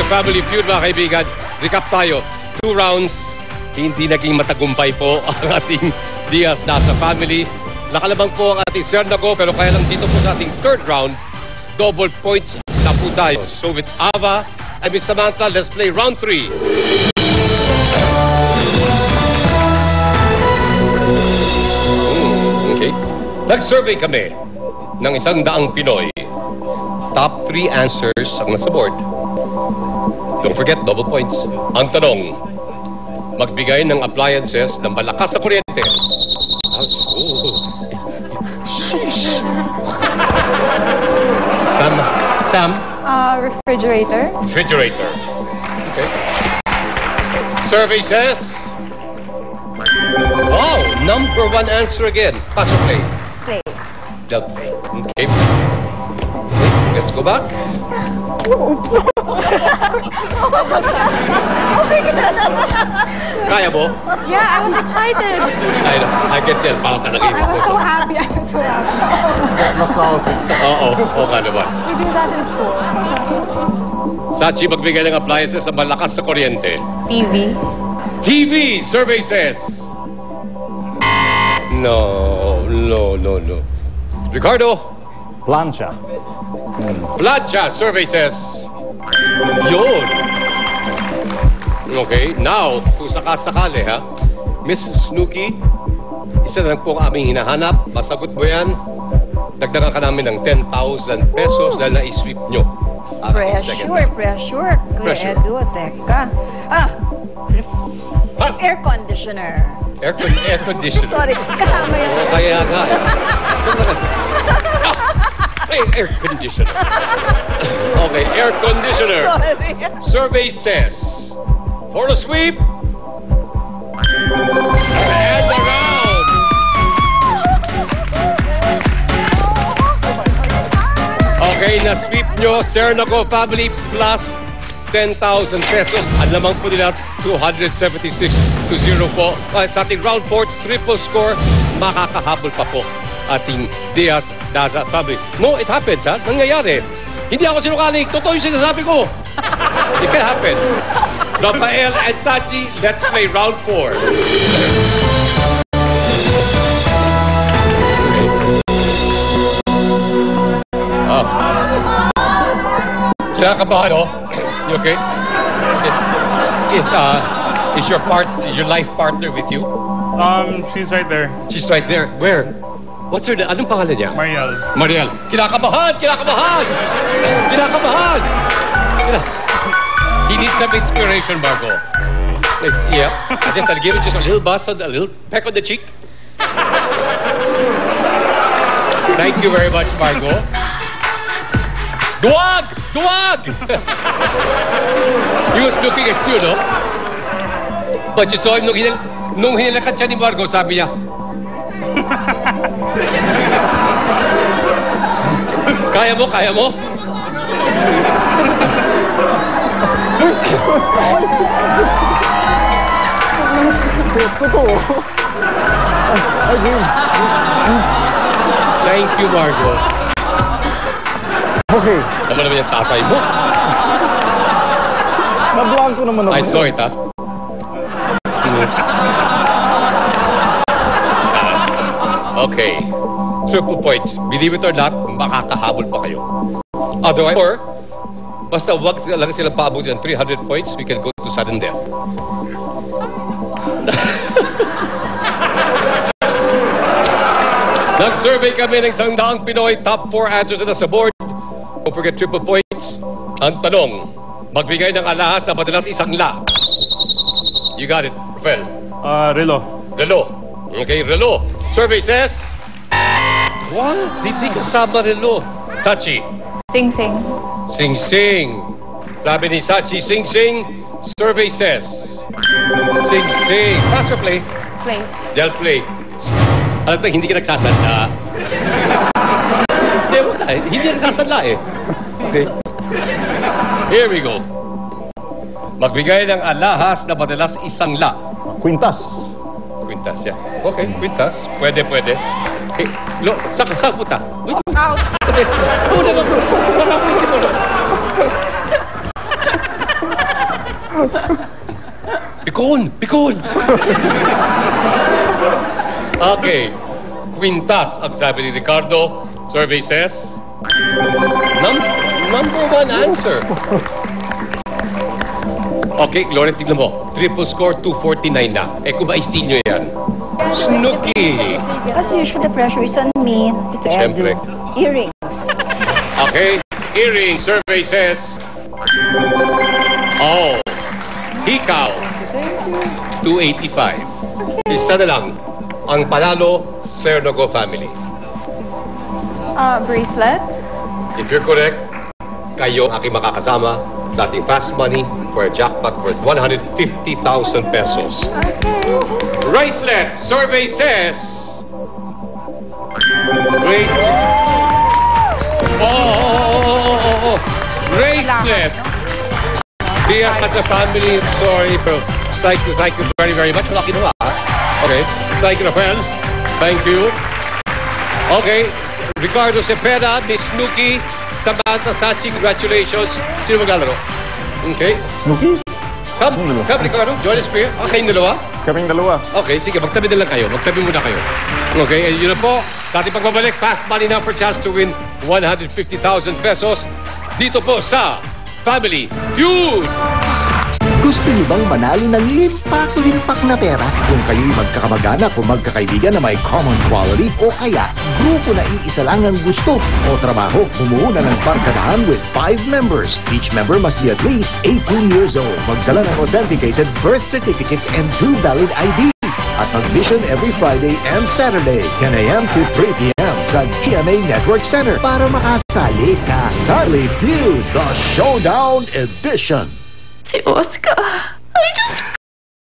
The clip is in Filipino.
to Family Feud, mga kaibigan. Recap tayo. 2 rounds, hindi naging matagumpay po ang ating Diaz-Daza family. Nakalabang po ang ating Sernago, pero kaya lang dito po sa ating 3rd round, double points na po tayo. So with Ava and Miss Samantha, let's play round 3. Okay. Nag-survey kami ng 100 Pinoy. Top 3 answers ang nasa board. Don't forget, double points. Ang tanong, magbigay ng appliances ng malakas sa kuryente. Sheesh. Sam? Refrigerator. Refrigerator. Okay. Survey says... Wow, number 1 answer again. Pass or play? Play. They'll play. Okay. Let's go back. Kaya mo? Yeah, I was excited. I can tell. Parang talaga I was so happy. Oo nga naman. We do that in school. Sachi, magbigay ng appliances na malakas sa kuryente. TV. TV, survey says. No. Ricardo? Plancha. Plancha, survey says. Yun. Okay, now, kung sakasakali ha, Miss Snooki, isa na lang po ang aming hinahanap. Masagot mo yan. Dagdagan ka namin ng 10,000 pesos dahil na-sweep nyo. Pressure. Kuya Edu, teka. Air conditioner. Air conditioner. Sorry, kasama yun. Kaya nga. Air conditioner. Okay, air conditioner. Sorry. Survey says, for the sweep, and around. Okay, na-sweep nyo, Sernago family plus 10,000 pesos. Ang lamang po nila, 276-0 po. Sa ating round 4, triple score, makakahabol pa po ating Diaz-Daza family. No, it happens, ha? Nangyayari. Hindi ako sinungaling. Totoo yung sinasabi ko. It can happen. Rafael and Sachi, let's play round 4. Kinakabahan, oh? You okay? Is your life partner with you? She's right there. She's right there. Where? What's her... Anong pangalan niya? Mariel. Kinakabahan! He needs some inspiration, Margo. Yeah. I'll give him just a little buzz, a little peck on the cheek. Thank you very much, Margo. Duwag! He was looking at you, no? But you saw him nung hinilakad siya ni Margo, sabi niya, Kaya mo? Thank you, Margo. Okay. Naman yung tatay mo. Nablanko naman ako. I saw it, ha? Okay. Triple points. Believe it or not, makakahabol pa kayo. Otherwise, or, basta wag lang silang paabutin ng 300 points, we can go to sudden death. Nag-survey kami ng 100 Pinoy, top 4 answers na sa board. Don't forget triple points. Ang tanong, magbigay ng alahas na madalas isang la. You got it, Rafael. Relo. Okay, Relo. Survey says... What? Hindi kasama Relo. Sachi. Sing-sing. Sing-sing. Sabi ni Sachi, sing-sing. Survey says... Sing-sing. Pass or play? Play. They'll play. Alam mo, hindi ka nagsasadla. Hindi ka nagsasadla eh. Okay. Here we go. Magbigay ng alahas na madalas isang la. Quintas. Quintas, yeah. Okay, quintas. Pwede. Okay. Saan punta? Out. Matapusin mo na. Pikon! Pikon! Okay. Quintas, ang sabi ni Ricardo. Survey says... number one answer. Okay, Gloria, tignan mo. Triple score, 249 na. Eh, kung ma-steal nyo yan. Snooki! As usual, the pressure is on me. Kaya Siyempre. do earrings. Okay, earring survey says... Oh, ikaw, 285. Isa na lang. Ang panalo, Sernogo family. Bracelet. If you're correct, kayo ang aking makakasama sa ating fast money for a jackpot worth 150,000 pesos. Bracelet survey says... Bracelet. Oh. Bracelet. Dear as a family, sorry for... Thank you very, very much. Lucky naman. Okay. Thank you, Rafael. Thank you. Okay. Ricardo Cepeda, Miss Snooki, Samantha Sachi, congratulations. Sino maglalaro? Okay. Snooki? Come, Ricardo. Join us, Priya. Kayong dalawa? Kaming dalawa. Okay, sige. Magtabi na lang kayo. Magtabi muna kayo. Okay, and yun na po. Sa ating pagbabalik, fast money now for chance to win 150,000 pesos. Dito po sa Family Feud. Gusto niyo bang manalo ng limpak-limpak na pera? Kung kayo'y magkakamag-anak o magkakaibigan na may common quality o kaya grupo na iisa lang ang gusto o trabaho, bumuo na ng barkadahan with 5 members. Each member must be at least 18 years old. Magdala ng authenticated birth certificates and 2 valid IDs. At mag-vision every Friday and Saturday, 10 a.m. to 3 p.m. sa GMA Network Center para makasali sa Family Feud, the Showdown Edition. Si Oscar.